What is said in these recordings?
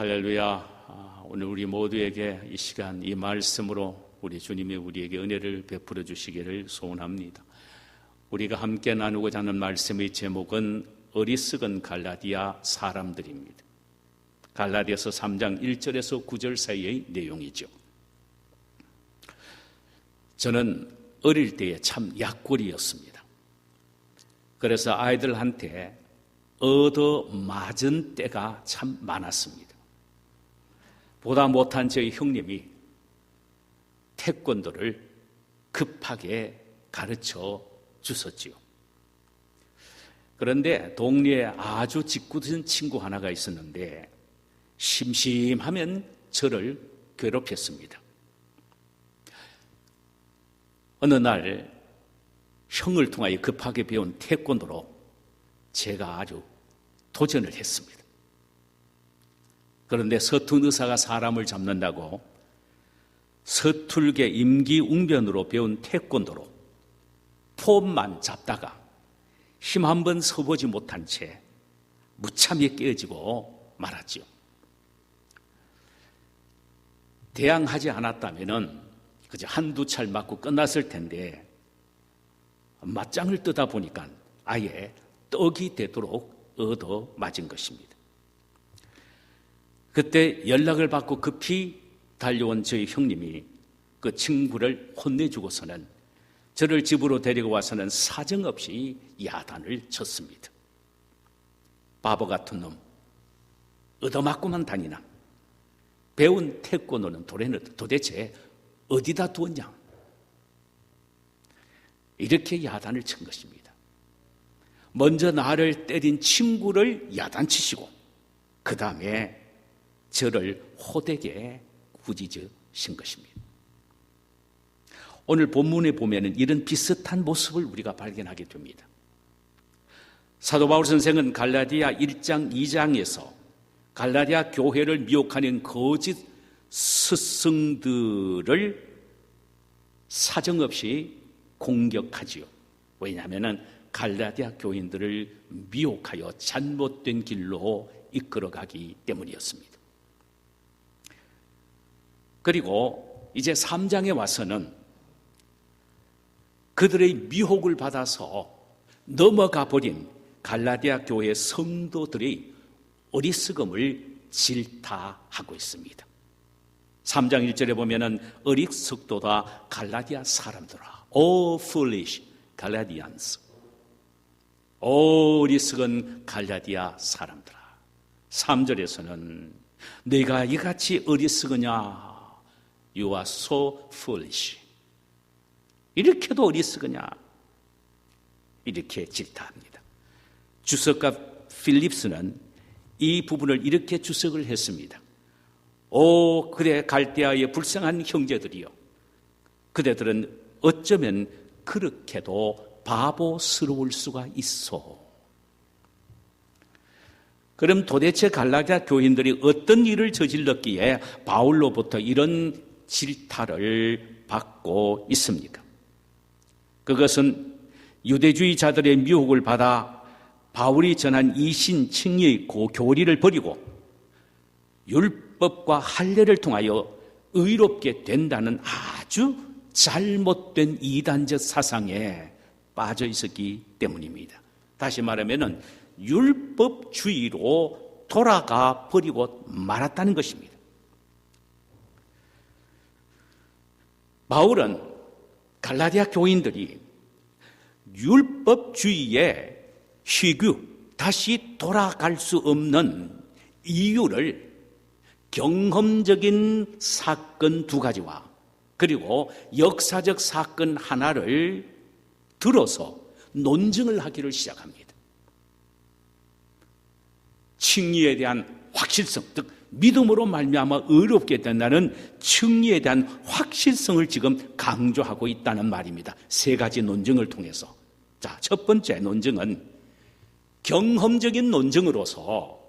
할렐루야. 오늘 우리 모두에게 이 시간 이 말씀으로 우리 주님이 우리에게 은혜를 베풀어 주시기를 소원합니다. 우리가 함께 나누고자 하는 말씀의 제목은 어리석은 갈라디아 사람들입니다. 갈라디아서 3장 1절에서 9절 사이의 내용이죠. 저는 어릴 때에 참 약골이었습니다. 그래서 아이들한테 얻어맞은 때가 참 많았습니다. 보다 못한 저희 형님이 태권도를 급하게 가르쳐 주셨지요. 그런데 동네에 아주 짓궂은 친구 하나가 있었는데 심심하면 저를 괴롭혔습니다. 어느 날 형을 통하여 급하게 배운 태권도로 제가 아주 도전을 했습니다. 그런데 서툰 의사가 사람을 잡는다고 서툴게 임기응변으로 배운 태권도로 폼만 잡다가 힘 한 번 써보지 못한 채 무참히 깨어지고 말았죠. 대항하지 않았다면 그저 한두 찰 맞고 끝났을 텐데 맞짱을 뜨다 보니까 아예 떡이 되도록 얻어맞은 것입니다. 그때 연락을 받고 급히 달려온 저희 형님이 그 친구를 혼내주고서는 저를 집으로 데리고 와서는 사정없이 야단을 쳤습니다. 바보 같은 놈, 얻어맞고만 다니나? 배운 태권도는 도대체 어디다 두었냐? 이렇게 야단을 친 것입니다. 먼저 나를 때린 친구를 야단치시고 그 다음에 저를 호되게 꾸짖으신 것입니다. 오늘 본문에 보면 이런 비슷한 모습을 우리가 발견하게 됩니다. 사도 바울 선생은 갈라디아 1장 2장에서 갈라디아 교회를 미혹하는 거짓 스승들을 사정없이 공격하지요. 왜냐하면 갈라디아 교인들을 미혹하여 잘못된 길로 이끌어가기 때문이었습니다. 그리고 이제 3장에 와서는 그들의 미혹을 받아서 넘어가 버린 갈라디아 교회 성도들의 어리석음을 질타하고 있습니다. 3장 1절에 보면은 어리석도다 갈라디아 사람들아, O foolish Galatians, 어리석은 갈라디아 사람들아. 3절에서는 네가 이같이 어리석으냐, You are so foolish. 이렇게도 어리석으냐, 이렇게 질타합니다. 주석가 필립스는 이 부분을 이렇게 주석을 했습니다. 오, 그래 갈대아의 불쌍한 형제들이여, 그대들은 어쩌면 그렇게도 바보스러울 수가 있어. 그럼 도대체 갈라디아 교인들이 어떤 일을 저질렀기에 바울로부터 이런 질타를 받고 있습니까? 그것은 유대주의자들의 미혹을 받아 바울이 전한 이신칭의의 교리를 버리고 율법과 할례를 통하여 의롭게 된다는 아주 잘못된 이단적 사상에 빠져 있었기 때문입니다. 다시 말하면 율법주의로 돌아가 버리고 말았다는 것입니다. 바울은 갈라디아 교인들이 율법주의의 희규, 다시 돌아갈 수 없는 이유를 경험적인 사건 2가지와 그리고 역사적 사건 하나를 들어서 논증을 하기를 시작합니다. 칭의에 대한 확실성, 즉 믿음으로 말미암아 의롭게 된다는 칭의에 대한 확실성을 지금 강조하고 있다는 말입니다. 3가지 논증을 통해서. 자, 첫 번째 논증은 경험적인 논증으로서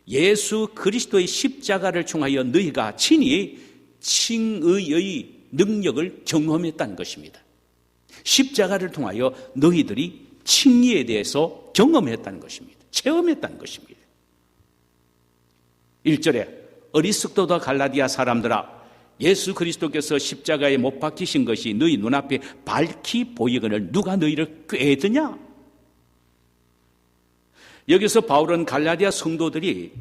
예수 그리스도의 십자가를 통하여 너희가 친히 칭의의 능력을 경험했다는 것입니다. 십자가를 통하여 너희들이 칭의에 대해서 경험했다는 것입니다. 체험했다는 것입니다. 1절에 어리석도다 갈라디아 사람들아, 예수 그리스도께서 십자가에 못 박히신 것이 너희 눈앞에 밝히 보이거늘 누가 너희를 꾀드냐? 여기서 바울은 갈라디아 성도들이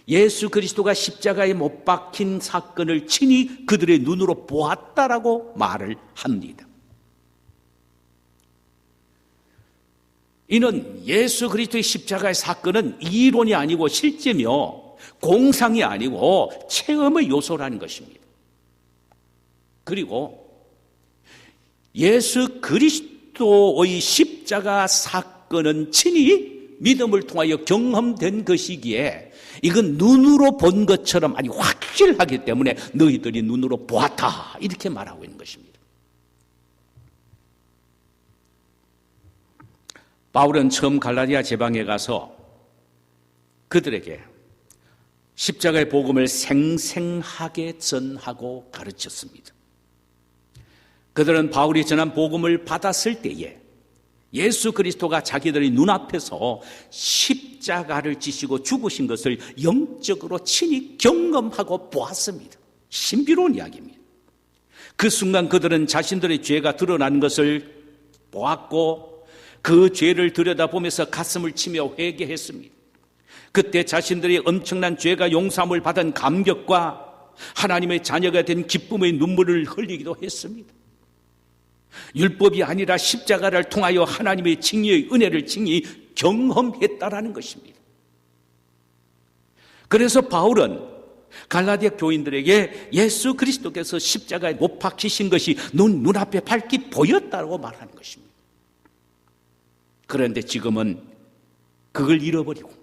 예수 그리스도가 십자가에 못 박힌 사건을 친히 그들의 눈으로 보았다라고 말을 합니다. 이는 예수 그리스도의 십자가의 사건은 이론이 아니고 실제며 공상이 아니고 체험의 요소라는 것입니다. 그리고 예수 그리스도의 십자가 사건은 친히 믿음을 통하여 경험된 것이기에 이건 눈으로 본 것처럼 아주 확실하기 때문에 너희들이 눈으로 보았다, 이렇게 말하고 있는 것입니다. 바울은 처음 갈라디아 제방에 가서 그들에게 십자가의 복음을 생생하게 전하고 가르쳤습니다. 그들은 바울이 전한 복음을 받았을 때에 예수 그리스도가 자기들의 눈앞에서 십자가를 지시고 죽으신 것을 영적으로 친히 경험하고 보았습니다. 신비로운 이야기입니다. 그 순간 그들은 자신들의 죄가 드러나는 것을 보았고 그 죄를 들여다보면서 가슴을 치며 회개했습니다. 그때 자신들이 엄청난 죄가 용서함을 받은 감격과 하나님의 자녀가 된 기쁨의 눈물을 흘리기도 했습니다. 율법이 아니라 십자가를 통하여 하나님의 칭의의 은혜를 칭의 경험했다라는 것입니다. 그래서 바울은 갈라디아 교인들에게 예수 그리스도께서 십자가에 못 박히신 것이 눈앞에 밝히 보였다고 말하는 것입니다. 그런데 지금은 그걸 잃어버리고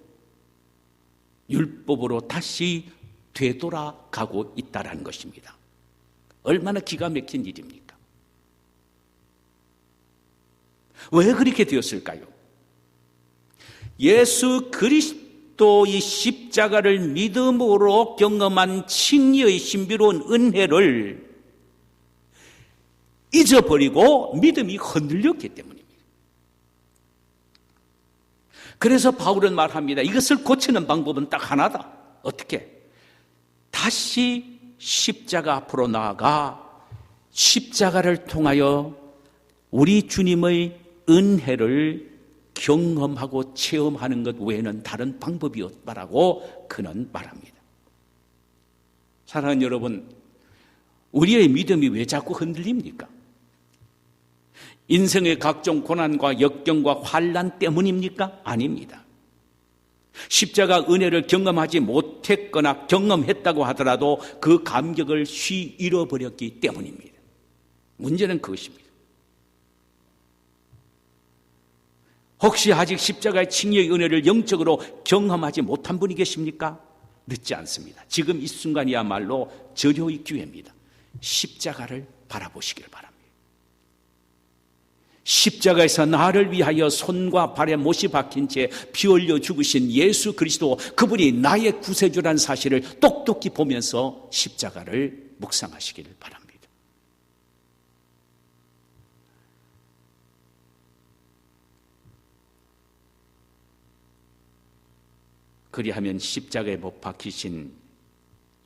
율법으로 다시 되돌아가고 있다는 것입니다. 얼마나 기가 막힌 일입니까? 왜 그렇게 되었을까요? 예수 그리스도의 십자가를 믿음으로 경험한 칭의의 신비로운 은혜를 잊어버리고 믿음이 흔들렸기 때문입니다. 그래서 바울은 말합니다. 이것을 고치는 방법은 딱 하나다. 어떻게? 다시 십자가 앞으로 나아가 십자가를 통하여 우리 주님의 은혜를 경험하고 체험하는 것 외에는 다른 방법이 없다라고 그는 말합니다. 사랑하는 여러분, 우리의 믿음이 왜 자꾸 흔들립니까? 인생의 각종 고난과 역경과 환난 때문입니까? 아닙니다. 십자가 은혜를 경험하지 못했거나 경험했다고 하더라도 그 감격을 쉬 잃어버렸기 때문입니다. 문제는 그것입니다. 혹시 아직 십자가의 칭의의 은혜를 영적으로 경험하지 못한 분이 계십니까? 늦지 않습니다. 지금 이 순간이야말로 절호의 기회입니다. 십자가를 바라보시길 바랍니다. 십자가에서 나를 위하여 손과 발에 못이 박힌 채 피 흘려 죽으신 예수 그리스도, 그분이 나의 구세주라는 사실을 똑똑히 보면서 십자가를 묵상하시기를 바랍니다. 그리하면 십자가에 못 박히신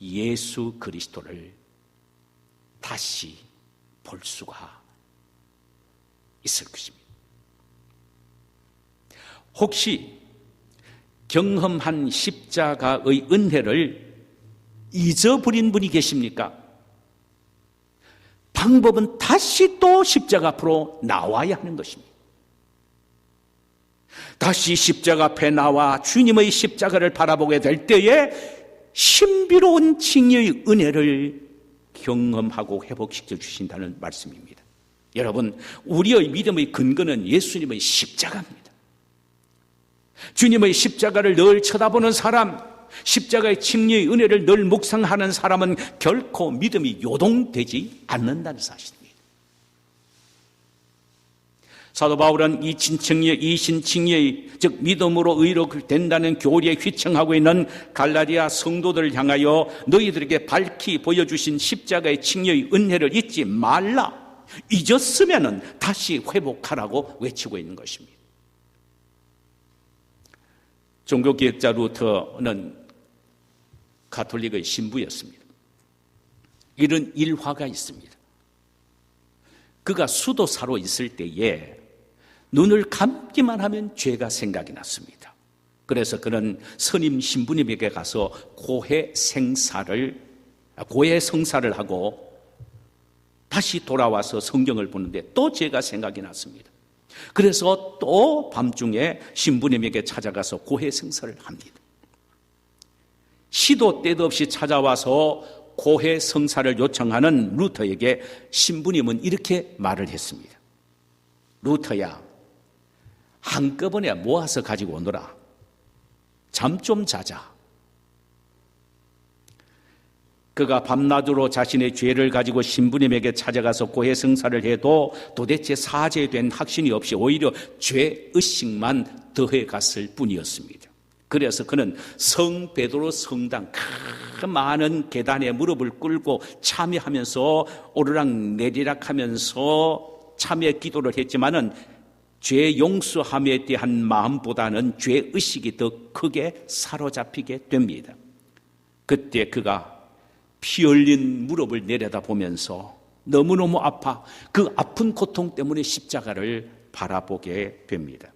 예수 그리스도를 다시 볼 수가 있을 것입니다. 혹시 경험한 십자가의 은혜를 잊어버린 분이 계십니까? 방법은 다시 또 십자가 앞으로 나와야 하는 것입니다. 다시 십자가 앞에 나와 주님의 십자가를 바라보게 될 때에 신비로운 칭의의 은혜를 경험하고 회복시켜 주신다는 말씀입니다. 여러분, 우리의 믿음의 근거는 예수님의 십자가입니다. 주님의 십자가를 늘 쳐다보는 사람, 십자가의 칭의의 은혜를 늘 묵상하는 사람은 결코 믿음이 요동되지 않는다는 사실입니다. 사도 바울은 이신칭의의 즉 믿음으로 의로 된다는 교리에 휘청하고 있는 갈라디아 성도들을 향하여 너희들에게 밝히 보여주신 십자가의 칭의의 은혜를 잊지 말라, 잊었으면 다시 회복하라고 외치고 있는 것입니다. 종교개혁자 루터는 가톨릭의 신부였습니다. 이런 일화가 있습니다. 그가 수도사로 있을 때에 눈을 감기만 하면 죄가 생각이 났습니다. 그래서 그는 스님 신부님에게 가서 고해 성사를 하고 다시 돌아와서 성경을 보는데 또 죄가 생각이 났습니다. 그래서 또 밤중에 신부님에게 찾아가서 고해 성사를 합니다. 시도 때도 없이 찾아와서 고해 성사를 요청하는 루터에게 신부님은 이렇게 말을 했습니다. 루터야, 한꺼번에 모아서 가지고 오너라. 잠 좀 자자. 그가 밤낮으로 자신의 죄를 가지고 신부님에게 찾아가서 고해 성사를 해도 도대체 사죄된 확신이 없이 오히려 죄의식만 더해갔을 뿐이었습니다. 그래서 그는 성 베드로 성당 큰 많은 계단에 무릎을 꿇고 참여하면서 오르락 내리락 하면서 참여 기도를 했지만은 죄 용서함에 대한 마음보다는 죄의식이 더 크게 사로잡히게 됩니다. 그때 그가 피 흘린 무릎을 내려다보면서 너무너무 아파 그 아픈 고통 때문에 십자가를 바라보게 됩니다.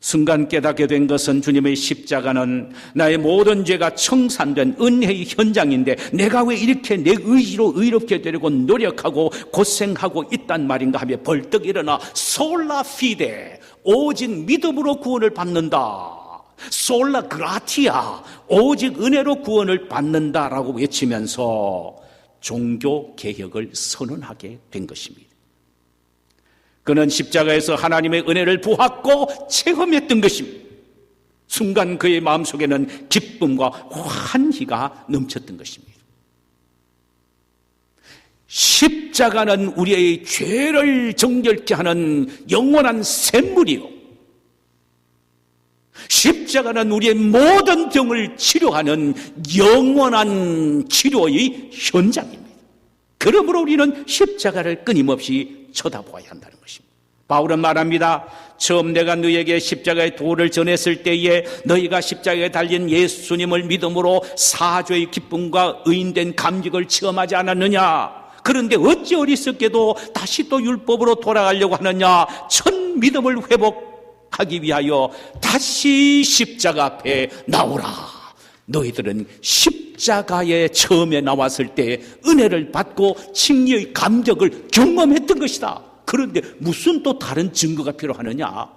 순간 깨닫게 된 것은 주님의 십자가는 나의 모든 죄가 청산된 은혜의 현장인데 내가 왜 이렇게 내 의지로 의롭게 되려고 노력하고 고생하고 있단 말인가 하며 벌떡 일어나 솔라 피데, 오직 믿음으로 구원을 받는다, 솔라 그라티아, 오직 은혜로 구원을 받는다라고 외치면서 종교 개혁을 선언하게 된 것입니다. 그는 십자가에서 하나님의 은혜를 보았고 체험했던 것입니다. 순간 그의 마음속에는 기쁨과 환희가 넘쳤던 것입니다. 십자가는 우리의 죄를 정결케 하는 영원한 샘물이요, 십자가는 우리의 모든 병을 치료하는 영원한 치료의 현장입니다. 그러므로 우리는 십자가를 끊임없이 쳐다보아야 한다는 것입니다. 바울은 말합니다. 처음 내가 너희에게 십자가의 도를 전했을 때에 너희가 십자가에 달린 예수님을 믿음으로 사죄의 기쁨과 의인된 감격을 체험하지 않았느냐? 그런데 어찌 어리석게도 다시 또 율법으로 돌아가려고 하느냐? 첫 믿음을 회복하기 위하여 다시 십자가 앞에 나오라. 너희들은 십자가에 처음에 나왔을 때 은혜를 받고 칭의의 감격을 경험했던 것이다. 그런데 무슨 또 다른 증거가 필요하느냐?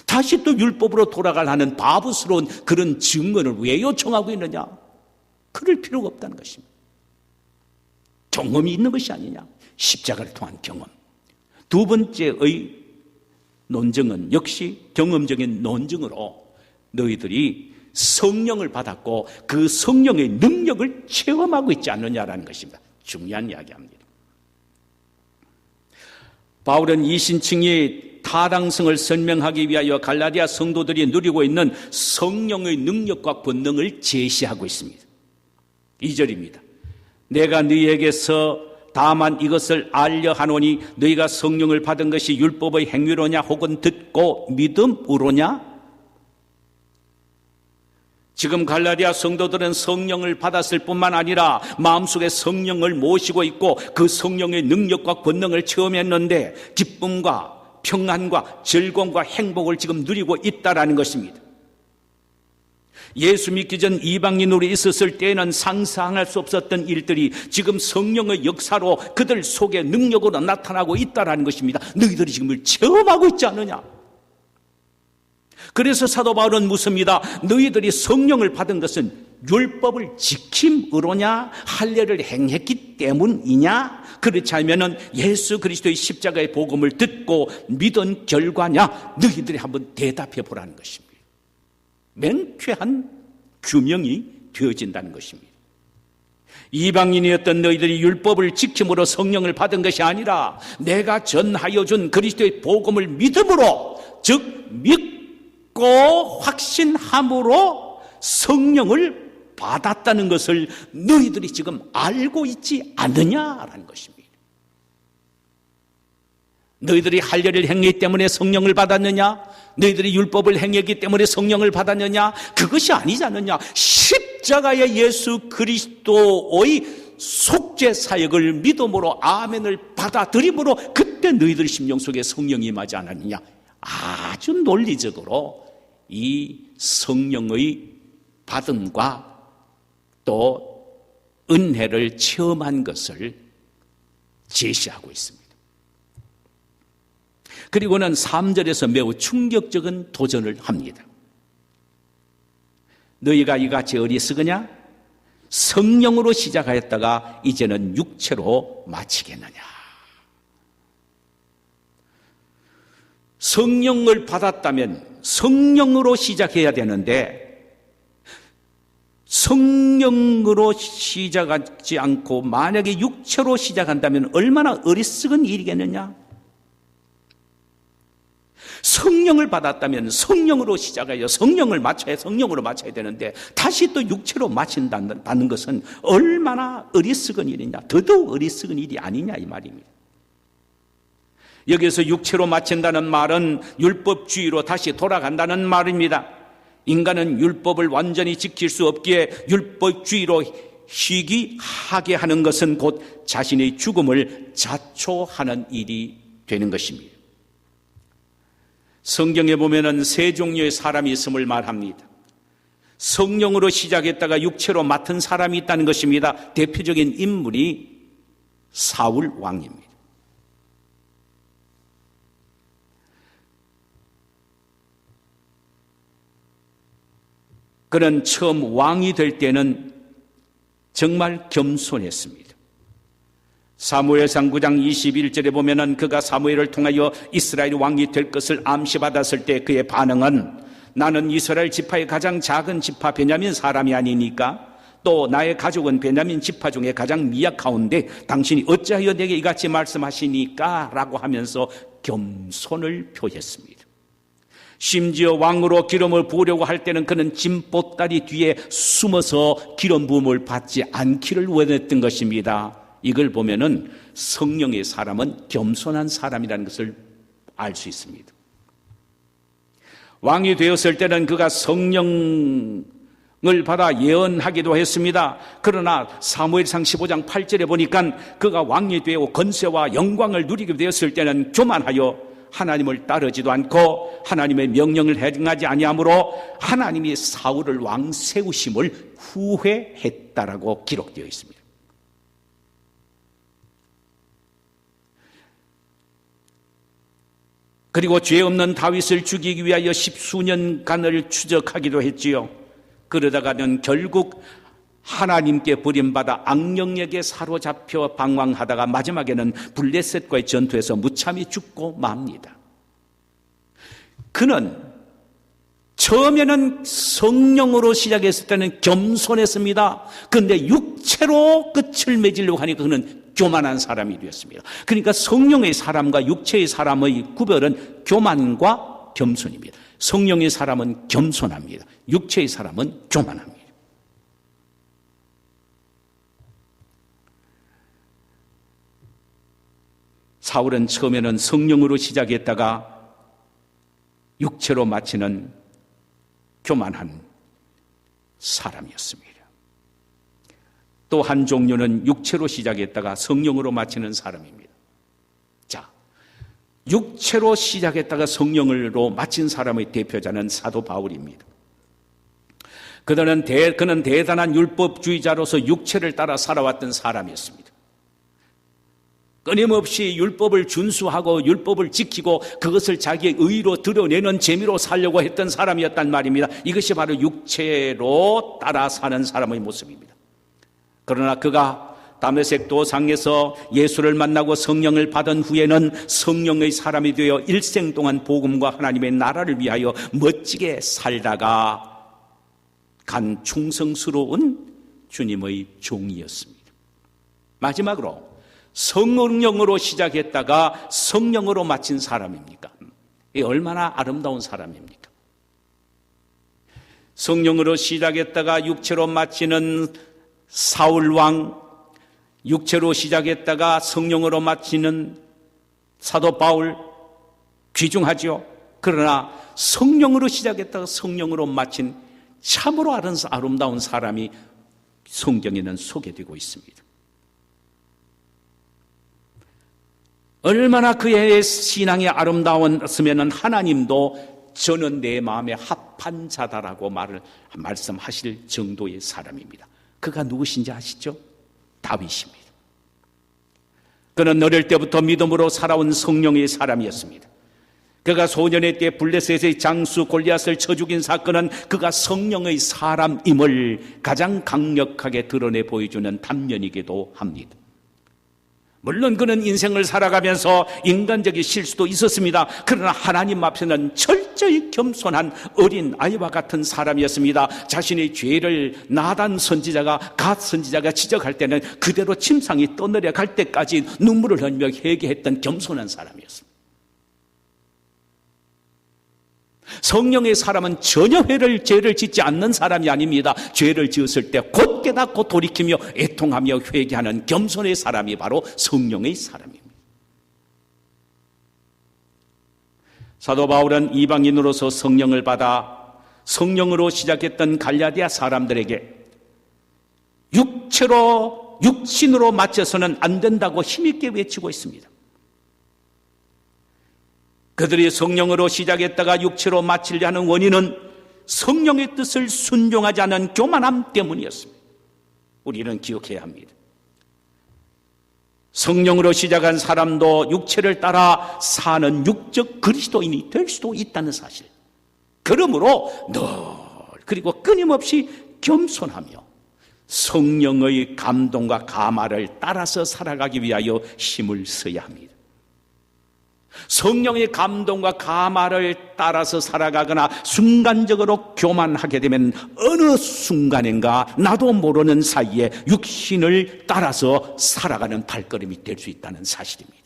다시 또 율법으로 돌아가려는 바보스러운 그런 증거를 왜 요청하고 있느냐? 그럴 필요가 없다는 것입니다. 경험이 있는 것이 아니냐? 십자가를 통한 경험. 두 번째의 논증은 역시 경험적인 논증으로 너희들이 성령을 받았고 그 성령의 능력을 체험하고 있지 않느냐라는 것입니다. 중요한 이야기합니다. 바울은 이신칭의 타당성을 설명하기 위하여 갈라디아 성도들이 누리고 있는 성령의 능력과 권능을 제시하고 있습니다. 2절입니다. 내가 너희에게서 다만 이것을 알려 하노니 너희가 성령을 받은 것이 율법의 행위로냐 혹은 듣고 믿음으로냐? 지금 갈라디아 성도들은 성령을 받았을 뿐만 아니라 마음속에 성령을 모시고 있고 그 성령의 능력과 권능을 체험했는데 기쁨과 평안과 즐거움과 행복을 지금 누리고 있다라는 것입니다. 예수 믿기 전 이방인으로 있었을 때에는 상상할 수 없었던 일들이 지금 성령의 역사로 그들 속에 능력으로 나타나고 있다라는 것입니다. 너희들이 지금 체험하고 있지 않느냐? 그래서 사도 바울은 묻습니다. 너희들이 성령을 받은 것은 율법을 지킴으로냐 할례를 행했기 때문이냐? 그렇지 않으면 예수 그리스도의 십자가의 복음을 듣고 믿은 결과냐? 너희들이 한번 대답해 보라는 것입니다. 맹쾌한 규명이 되어진다는 것입니다. 이방인이었던 너희들이 율법을 지킴으로 성령을 받은 것이 아니라 내가 전하여 준 그리스도의 복음을 믿음으로, 즉 믿고 확신함으로 성령을 받았다는 것을 너희들이 지금 알고 있지 않느냐라는 것입니다. 너희들이 할례를 행했기 때문에 성령을 받았느냐? 너희들이 율법을 행했기 때문에 성령을 받았느냐? 그것이 아니지 않느냐? 십자가의 예수 그리스도의 속죄 사역을 믿음으로 아멘을 받아들임으로 그때 너희들 심령 속에 성령이 임하지 않았느냐? 아주 논리적으로 이 성령의 받음과 또 은혜를 체험한 것을 제시하고 있습니다. 그리고는 3절에서 매우 충격적인 도전을 합니다. 너희가 이같이 어리석으냐? 성령으로 시작하였다가 이제는 육체로 마치겠느냐? 성령을 받았다면 성령으로 시작해야 되는데 성령으로 시작하지 않고 만약에 육체로 시작한다면 얼마나 어리석은 일이겠느냐? 성령을 받았다면 성령으로 시작하여 성령을 마쳐야 성령으로 마쳐야 되는데 다시 또 육체로 마친다는 것은 얼마나 어리석은 일이냐? 더더욱 어리석은 일이 아니냐 이 말입니다. 여기서 육체로 마친다는 말은 율법주의로 다시 돌아간다는 말입니다. 인간은 율법을 완전히 지킬 수 없기에 율법주의로 희귀하게 하는 것은 곧 자신의 죽음을 자초하는 일이 되는 것입니다. 성경에 보면은 세 종류의 사람이 있음을 말합니다. 성령으로 시작했다가 육체로 맡은 사람이 있다는 것입니다. 대표적인 인물이 사울 왕입니다. 그는 처음 왕이 될 때는 정말 겸손했습니다. 사무엘상 9장 21절에 보면은 그가 사무엘을 통하여 이스라엘 왕이 될 것을 암시받았을 때 그의 반응은 나는 이스라엘 지파의 가장 작은 지파 베냐민 사람이 아니니까 또 나의 가족은 베냐민 지파 중에 가장 미약하온데 당신이 어찌하여 내게 이같이 말씀하시니까 라고 하면서 겸손을 표했습니다. 심지어 왕으로 기름을 부으려고 할 때는 그는 진보다리 뒤에 숨어서 기름 부음을 받지 않기를 원했던 것입니다. 이걸 보면은 성령의 사람은 겸손한 사람이라는 것을 알 수 있습니다. 왕이 되었을 때는 그가 성령을 받아 예언하기도 했습니다. 그러나 사무엘상 15장 8절에 보니까 그가 왕이 되어 권세와 영광을 누리게 되었을 때는 교만하여 하나님을 따르지도 않고 하나님의 명령을 행하지 아니하므로 하나님이 사울을 왕 세우심을 후회했다라고 기록되어 있습니다. 그리고 죄 없는 다윗을 죽이기 위하여 10수년간을 추적하기도 했지요. 그러다가는 결국 하나님께 버림받아 악령에게 사로잡혀 방황하다가 마지막에는 블레셋과의 전투에서 무참히 죽고 맙니다. 그는 처음에는 성령으로 시작했을 때는 겸손했습니다. 그런데 육체로 끝을 맺으려고 하니까 그는 교만한 사람이 되었습니다. 그러니까 성령의 사람과 육체의 사람의 구별은 교만과 겸손입니다. 성령의 사람은 겸손합니다. 육체의 사람은 교만합니다. 사울은 처음에는 성령으로 시작했다가 육체로 마치는 교만한 사람이었습니다. 또 한 종류는 육체로 시작했다가 성령으로 마치는 사람입니다. 자, 육체로 시작했다가 성령으로 마친 사람의 대표자는 사도 바울입니다. 그는 대단한 율법주의자로서 육체를 따라 살아왔던 사람이었습니다. 끊임없이 율법을 준수하고 율법을 지키고 그것을 자기의 의로 드러내는 재미로 살려고 했던 사람이었단 말입니다. 이것이 바로 육체로 따라 사는 사람의 모습입니다. 그러나 그가 다메섹 도상에서 예수를 만나고 성령을 받은 후에는 성령의 사람이 되어 일생 동안 복음과 하나님의 나라를 위하여 멋지게 살다가 간 충성스러운 주님의 종이었습니다. 마지막으로 성령으로 시작했다가 성령으로 마친 사람입니까? 이 얼마나 아름다운 사람입니까? 성령으로 시작했다가 육체로 마치는 사울 왕, 육체로 시작했다가 성령으로 마치는 사도 바울 귀중하죠. 그러나 성령으로 시작했다가 성령으로 마친 참으로 아름다운 사람이 성경에는 소개되고 있습니다. 얼마나 그의 신앙이 아름다웠으면 하나님도 저는 내 마음에 합한 자다라고 말씀하실 정도의 사람입니다. 그가 누구신지 아시죠? 다윗입니다. 그는 어릴 때부터 믿음으로 살아온 성령의 사람이었습니다. 그가 소년의 때 블레셋의 장수 골리앗을 쳐 죽인 사건은 그가 성령의 사람임을 가장 강력하게 드러내 보여주는 단면이기도 합니다. 물론 그는 인생을 살아가면서 인간적인 실수도 있었습니다. 그러나 하나님 앞에는 철저히 겸손한 어린 아이와 같은 사람이었습니다. 자신의 죄를 나단 선지자가 갓 선지자가 지적할 때는 그대로 침상이 떠내려갈 때까지 눈물을 흘리며 회개했던 겸손한 사람이었습니다. 성령의 사람은 전혀 죄를 짓지 않는 사람이 아닙니다. 죄를 지었을 때 곧 깨닫고 돌이키며 애통하며 회개하는 겸손의 사람이 바로 성령의 사람입니다. 사도 바울은 이방인으로서 성령을 받아 성령으로 시작했던 갈라디아 사람들에게 육신으로 맞춰서는 안 된다고 힘있게 외치고 있습니다. 그들이 성령으로 시작했다가 육체로 마치려 하는 원인은 성령의 뜻을 순종하지 않은 교만함 때문이었습니다. 우리는 기억해야 합니다. 성령으로 시작한 사람도 육체를 따라 사는 육적 그리스도인이 될 수도 있다는 사실. 그러므로 늘 그리고 끊임없이 겸손하며 성령의 감동과 감화를 따라서 살아가기 위하여 힘을 써야 합니다. 성령의 감동과 감화를 따라서 살아가거나 순간적으로 교만하게 되면 어느 순간인가 나도 모르는 사이에 육신을 따라서 살아가는 발걸음이 될 수 있다는 사실입니다.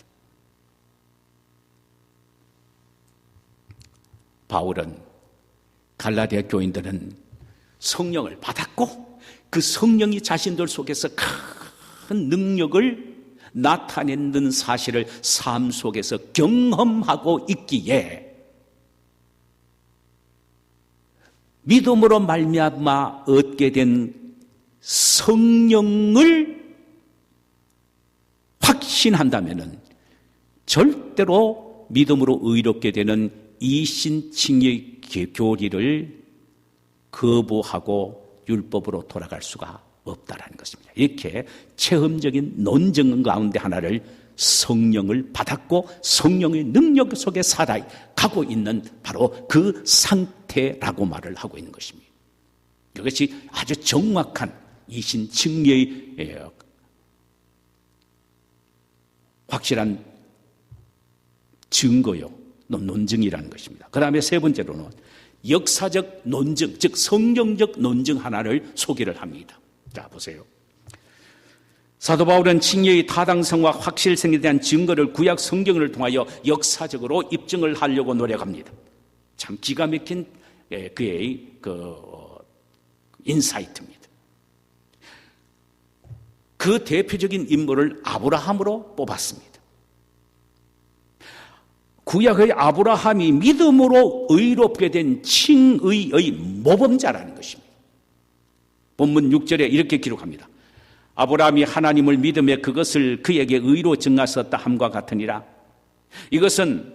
바울은 갈라디아 교인들은 성령을 받았고 그 성령이 자신들 속에서 큰 능력을 나타내는 사실을 삶 속에서 경험하고 있기에 믿음으로 말미암아 얻게 된 성령을 확신한다면 절대로 믿음으로 의롭게 되는 이신칭의 교리를 거부하고 율법으로 돌아갈 수가 없다라는 것입니다. 이렇게 체험적인 논증 가운데 하나를 성령을 받았고 성령의 능력 속에 살아가고 있는 바로 그 상태라고 말을 하고 있는 것입니다. 이것이 아주 정확한 이신칭의의 확실한 증거요, 논증이라는 것입니다. 그 다음에 세 번째로는 역사적 논증, 즉 성경적 논증 하나를 소개를 합니다. 자, 보세요. 사도 바울은 칭의의 타당성과 확실성에 대한 증거를 구약 성경을 통하여 역사적으로 입증을 하려고 노력합니다. 참 기가 막힌 그의 인사이트입니다. 그 대표적인 인물을 아브라함으로 뽑았습니다. 구약의 아브라함이 믿음으로 의롭게 된 칭의의 모범자라는 것입니다. 본문 6절에 이렇게 기록합니다. 아브라함이 하나님을 믿음에 그것을 그에게 의로 증하셨다 함과 같으니라. 이것은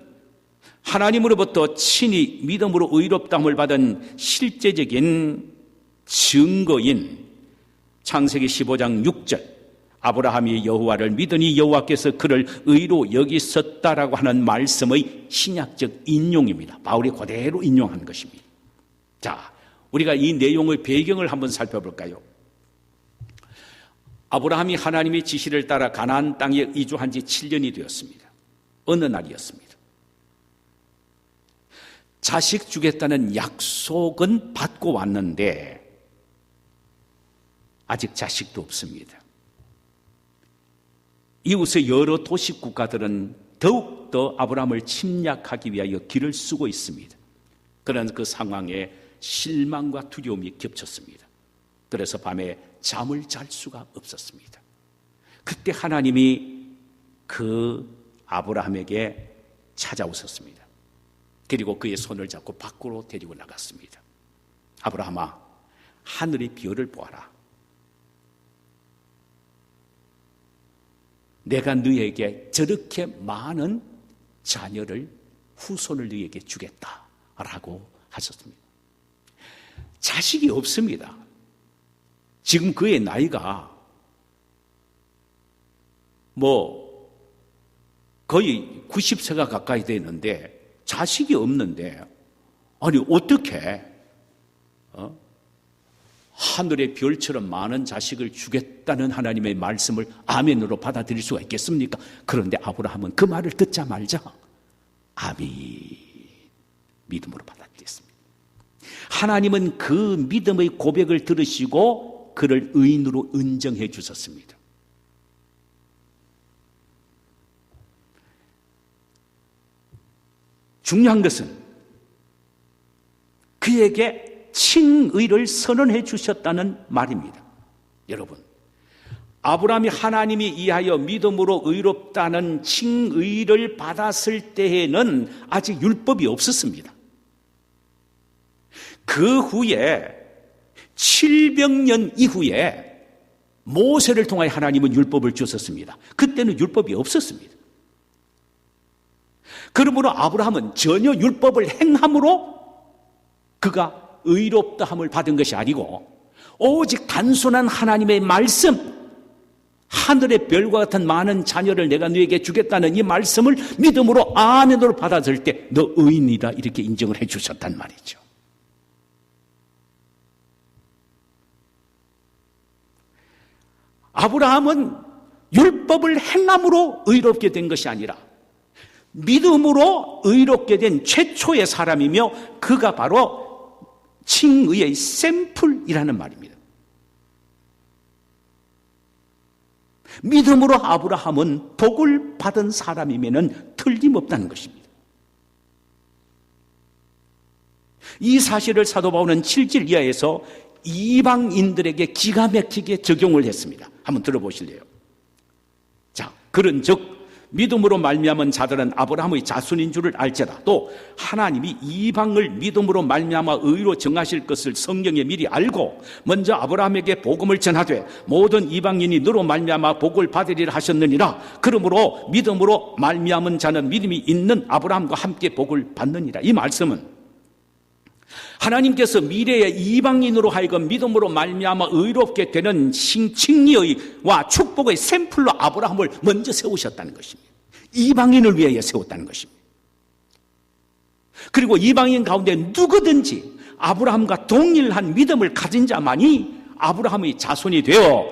하나님으로부터 친히 믿음으로 의롭다함을 받은 실제적인 증거인 창세기 15장 6절 아브라함이 여호와를 믿으니 여호와께서 그를 의로 여기셨다라고 하는 말씀의 신약적 인용입니다. 바울이 그대로 인용한 것입니다. 자, 우리가 이 내용의 배경을 한번 살펴볼까요? 아브라함이 하나님의 지시를 따라 가나안 땅에 이주한 지 7년이 되었습니다. 어느 날이었습니다. 자식 주겠다는 약속은 받고 왔는데 아직 자식도 없습니다. 이웃의 여러 도시 국가들은 더욱더 아브라함을 침략하기 위하여 길을 쓰고 있습니다. 그런 그 상황에 실망과 두려움이 겹쳤습니다. 그래서 밤에 잠을 잘 수가 없었습니다. 그때 하나님이 그 아브라함에게 찾아오셨습니다. 그리고 그의 손을 잡고 밖으로 데리고 나갔습니다. 아브라함아, 하늘의 별을 보아라. 내가 너에게 저렇게 많은 자녀를, 후손을 너에게 주겠다라고 하셨습니다. 자식이 없습니다. 지금 그의 나이가 거의 90세가 가까이 되는데 자식이 없는데, 아니 어떻게 하늘의 별처럼 많은 자식을 주겠다는 하나님의 말씀을 아멘으로 받아들일 수가 있겠습니까? 그런데 아브라함은 그 말을 듣자마자 아멘, 믿음으로 받아들였습니다. 하나님은 그 믿음의 고백을 들으시고 그를 의인으로 인정해 주셨습니다. 중요한 것은 그에게 칭의를 선언해 주셨다는 말입니다. 여러분, 아브라함이 하나님이 이하여 믿음으로 의롭다는 칭의를 받았을 때에는 아직 율법이 없었습니다. 그 후에 700년 이후에 모세를 통하여 하나님은 율법을 주셨습니다. 그때는 율법이 없었습니다. 그러므로 아브라함은 전혀 율법을 행함으로 그가 의롭다함을 받은 것이 아니고 오직 단순한 하나님의 말씀, 하늘의 별과 같은 많은 자녀를 내가 너에게 주겠다는 이 말씀을 믿음으로 아멘으로 받았을 때 너 의인이다 이렇게 인정을 해 주셨단 말이죠. 아브라함은 율법을 행함으로 의롭게 된 것이 아니라 믿음으로 의롭게 된 최초의 사람이며 그가 바로 칭의의 샘플이라는 말입니다. 믿음으로 아브라함은 복을 받은 사람이면 틀림없다는 것입니다. 이 사실을 사도 바울은 7절 이하에서 이방인들에게 기가 막히게 적용을 했습니다. 한번 들어보실래요? 자, 그런즉 믿음으로 말미암은 자들은 아브라함의 자손인 줄을 알지라. 또 하나님이 이방을 믿음으로 말미암아 의로 정하실 것을 성경에 미리 알고 먼저 아브라함에게 복음을 전하되 모든 이방인이 너로 말미암아 복을 받으리라 하셨느니라. 그러므로 믿음으로 말미암은 자는 믿음이 있는 아브라함과 함께 복을 받느니라. 이 말씀은 하나님께서 미래의 이방인으로 하여금 믿음으로 말미암아 의롭게 되는 칭의와 축복의 샘플로 아브라함을 먼저 세우셨다는 것입니다. 이방인을 위하여 세웠다는 것입니다. 그리고 이방인 가운데 누구든지 아브라함과 동일한 믿음을 가진 자만이 아브라함의 자손이 되어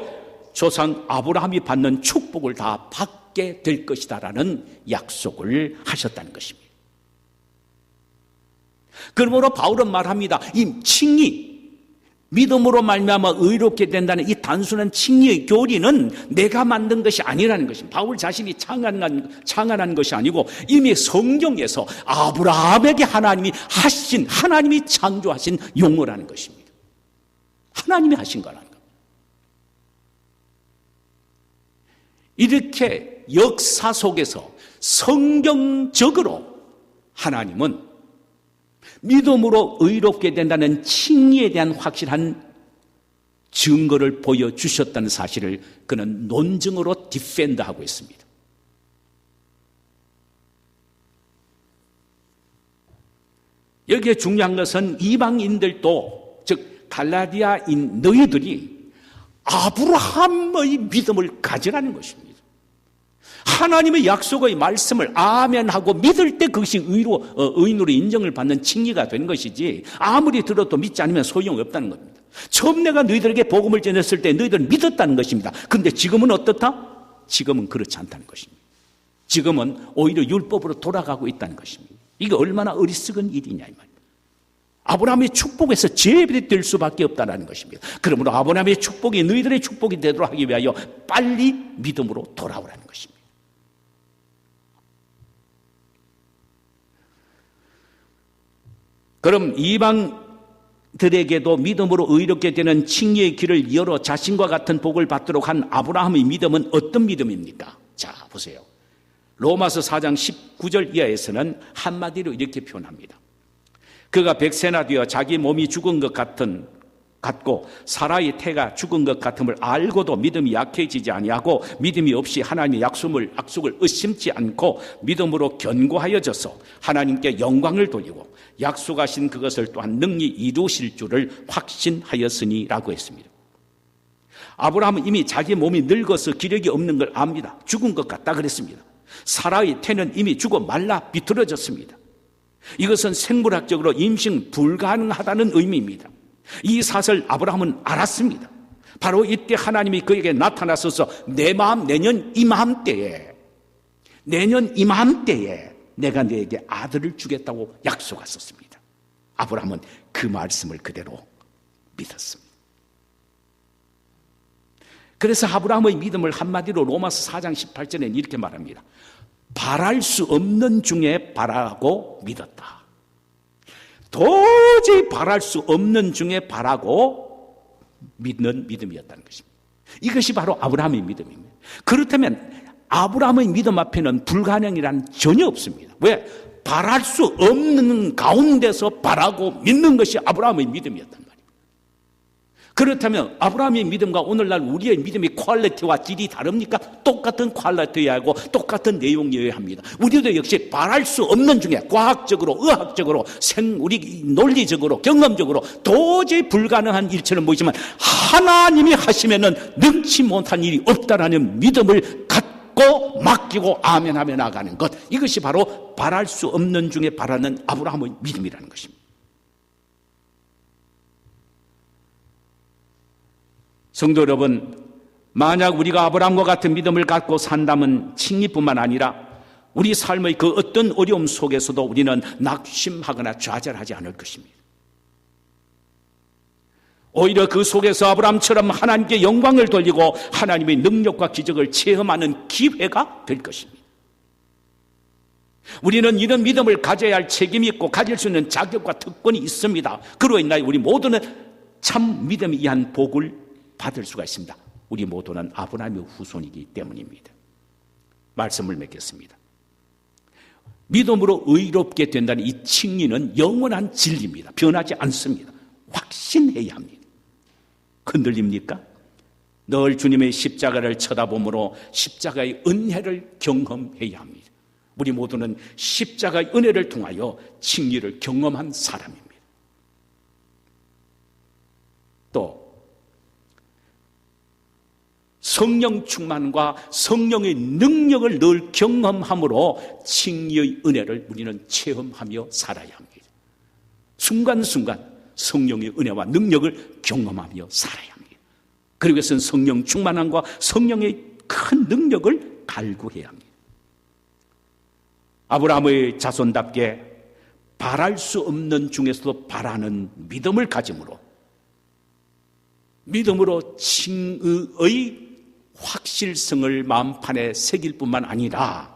조상 아브라함이 받는 축복을 다 받게 될 것이다라는 약속을 하셨다는 것입니다. 그러므로 바울은 말합니다. 이 칭의, 믿음으로 말미암아 의롭게 된다는 이 단순한 칭의의 교리는 내가 만든 것이 아니라는 것입니다. 바울 자신이 창안한 것이 아니고 이미 성경에서 아브라함에게 하나님이 창조하신 용어라는 것입니다. 하나님이 하신 거라는 겁니다. 이렇게 역사 속에서 성경적으로 하나님은 믿음으로 의롭게 된다는 칭의에 대한 확실한 증거를 보여주셨다는 사실을 그는 논증으로 디펜드하고 있습니다. 여기에 중요한 것은 이방인들도, 즉 갈라디아인 너희들이 아브라함의 믿음을 가지라는 것입니다. 하나님의 약속의 말씀을 아멘하고 믿을 때 그것이 의인으로 인정을 받는 칭의가 된 것이지, 아무리 들어도 믿지 않으면 소용이 없다는 겁니다. 처음 내가 너희들에게 복음을 전했을 때 너희들은 믿었다는 것입니다. 그런데 지금은 어떻다? 지금은 그렇지 않다는 것입니다. 지금은 오히려 율법으로 돌아가고 있다는 것입니다. 이게 얼마나 어리석은 일이냐 이 말입니다. 아브라함의 축복에서 제외될 수밖에 없다는 것입니다. 그러므로 아브라함의 축복이 너희들의 축복이 되도록 하기 위하여 빨리 믿음으로 돌아오라는 것입니다. 그럼 이방들에게도 믿음으로 의롭게 되는 칭의의 길을 열어 자신과 같은 복을 받도록 한 아브라함의 믿음은 어떤 믿음입니까? 자, 보세요. 로마서 4장 19절 이하에서는 한마디로 이렇게 표현합니다. 그가 백세나 되어 자기 몸이 죽은 것 같고 사라의 태가 죽은 것 같음을 알고도 믿음이 약해지지 아니하고 믿음이 없이 하나님의 약속을 의심치 않고 믿음으로 견고하여져서 하나님께 영광을 돌리고 약속하신 그것을 또한 능히 이루실 줄을 확신하였으니라고 했습니다. 아브라함은 이미 자기 몸이 늙어서 기력이 없는 걸 압니다. 죽은 것 같다 그랬습니다. 사라의 태는 이미 죽어 말라 비틀어졌습니다. 이것은 생물학적으로 임신 불가능하다는 의미입니다. 이 사실을 아브라함은 알았습니다. 바로 이때 하나님이 그에게 나타나셔서 내 마음 내년 이맘때에 내가 너에게 아들을 주겠다고 약속하셨습니다. 아브라함은 그 말씀을 그대로 믿었습니다. 그래서 아브라함의 믿음을 한마디로 로마서 4장 18절에는 이렇게 말합니다. 바랄 수 없는 중에 바라고 믿었다. 도저히 바랄 수 없는 중에 바라고 믿는 믿음이었다는 것입니다. 이것이 바로 아브라함의 믿음입니다. 그렇다면 아브라함의 믿음 앞에는 불가능이란 전혀 없습니다. 왜? 바랄 수 없는 가운데서 바라고 믿는 것이 아브라함의 믿음이었단 말입니다. 그렇다면 아브라함의 믿음과 오늘날 우리의 믿음의 퀄리티와 질이 다릅니까? 똑같은 퀄리티여야 하고 똑같은 내용이어야 합니다. 우리도 역시 바랄 수 없는 중에 과학적으로, 의학적으로, 우리 논리적으로, 경험적으로 도저히 불가능한 일처럼 보이지만 하나님이 하시면은 능치 못한 일이 없다라는 믿음을 갖고 맡기고 아멘하며 나가는 것, 이것이 바로 바랄 수 없는 중에 바라는 아브라함의 믿음이라는 것입니다. 성도 여러분, 만약 우리가 아브라함과 같은 믿음을 갖고 산다면 칭의뿐만 아니라 우리 삶의 그 어떤 어려움 속에서도 우리는 낙심하거나 좌절하지 않을 것입니다. 오히려 그 속에서 아브라함처럼 하나님께 영광을 돌리고 하나님의 능력과 기적을 체험하는 기회가 될 것입니다. 우리는 이런 믿음을 가져야 할 책임이 있고 가질 수 있는 자격과 특권이 있습니다. 그로 인하여 우리 모두는 참 믿음에 의한 복을 받을 수가 있습니다. 우리 모두는 아브라함의 후손이기 때문입니다. 말씀을 맺겠습니다. 믿음으로 의롭게 된다는 이 칭의는 영원한 진리입니다. 변하지 않습니다. 확신해야 합니다. 흔들립니까? 늘 주님의 십자가를 쳐다보므로 십자가의 은혜를 경험해야 합니다. 우리 모두는 십자가의 은혜를 통하여 칭의를 경험한 사람입니다. 또 성령 충만과 성령의 능력을 늘 경험함으로 칭의의 은혜를 우리는 체험하며 살아야 합니다. 순간순간 성령의 은혜와 능력을 경험하며 살아야 합니다. 그리고 그것은 성령 충만함과 성령의 큰 능력을 갈구해야 합니다. 아브라함의 자손답게 바랄 수 없는 중에서도 바라는 믿음을 가짐으로 믿음으로 칭의의 확실성을 마음판에 새길 뿐만 아니라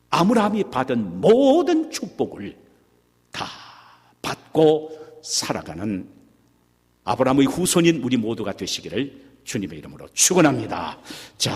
아브라함이 받은 모든 축복을 다 받고 살아가는 아브라함의 후손인 우리 모두가 되시기를 주님의 이름으로 축원합니다. 자,